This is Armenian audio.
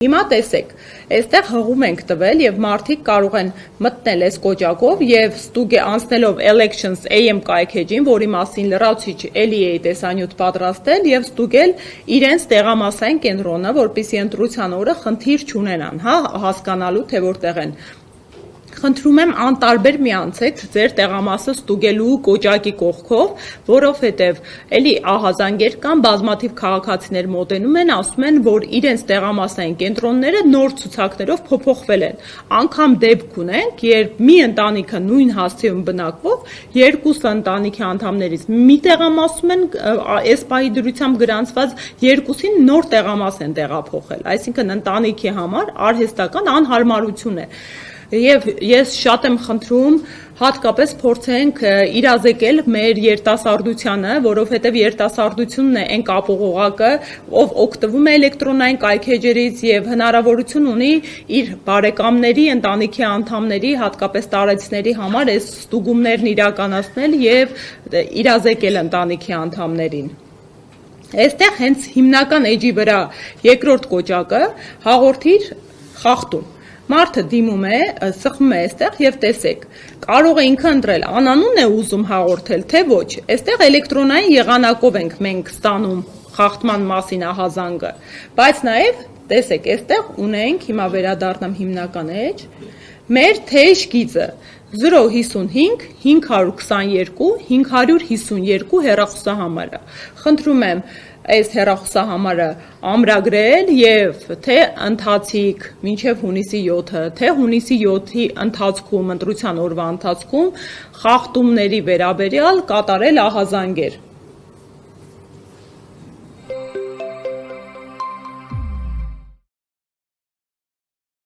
Հիմա տեսեք, այստեղ հղում ենք տվել եւ մարդիկ կարող են մտնել այս կոճակով եւ անցնելով Elections AM կայքեջին, որի մասին լրացուցիչ LEA տեսանյութ պատրաստել եւ ստուգել իրենց տեղամասային կենտրոնը, որպեսզի ընտրության օրը խնդիր չունենան, հասկանալու թե որտեղ են։ Խնդրում եմ անտարբեր միացեք ձեր տեղամասը ստուգելու կոճակի կողքով, որովհետև էլի ահազանգեր կան, բազմաթիվ քաղաքացիներ մոտենում են, ասում են, որ իրենց տեղամասային կենտրոնները նոր ցուցակներով փոփոխվել են։ Անգամ դեպք ունենք, երբ մի ընտանիքը նույն հասցեում բնակվող երկու ընտանիքի անդամներից մի տեղամասում են, այս պահի դրությամբ գրանցված երկուսին նոր տեղամաս են տեղափոխել, այսինքն ընտանիքի համար արհեստական անհարմարություն է։ Եվ ես շատ եմ խնդրում հատկապես փորձենք իրազեկել մեր երիտասարդությանը, որովհետև երիտասարդությունն է այն կապողողակը, ով օգտվում է էլեկտրոնային կայքեջերից եւ հնարավորություն ունի իր բարեկամների, ընտանիքի անդամների, հատկապես տարեցիների համար այս ստուգումներն իրականացնել եւ իրազեկել ընտանիքի անդամներին։ Այստեղ հենց հիմնական էջի վրա երկրորդ կոճակը հաղորդիր խախտում։ Մարդը դիմում է, սխմում է այստեղ եւ տեսեք, կարող է ինքը ընտրել անանուն է ուզում հաղորդել, թե ոչ։ Այստեղ էլեկտրոնային եղանակով ենք մենք ստանում խախտման մասին ահազանգը, բայց նաեւ տեսեք, այստեղ ունենք, հիմա վերադառնամ հիմնական էջ, մեր թեժ գիծը 055 522 552 հեռախոսահամարը։ Խնդրում եմ այս հեռախոսահամարը ամրագրել եւ թե ընթացիկ մինչեւ հունիսի 7-ը, թե հունիսի 7-ի ընթացքում, ընտրության օրվա ընթացքում խախտումների վերաբերյալ կատարել ահազանգեր։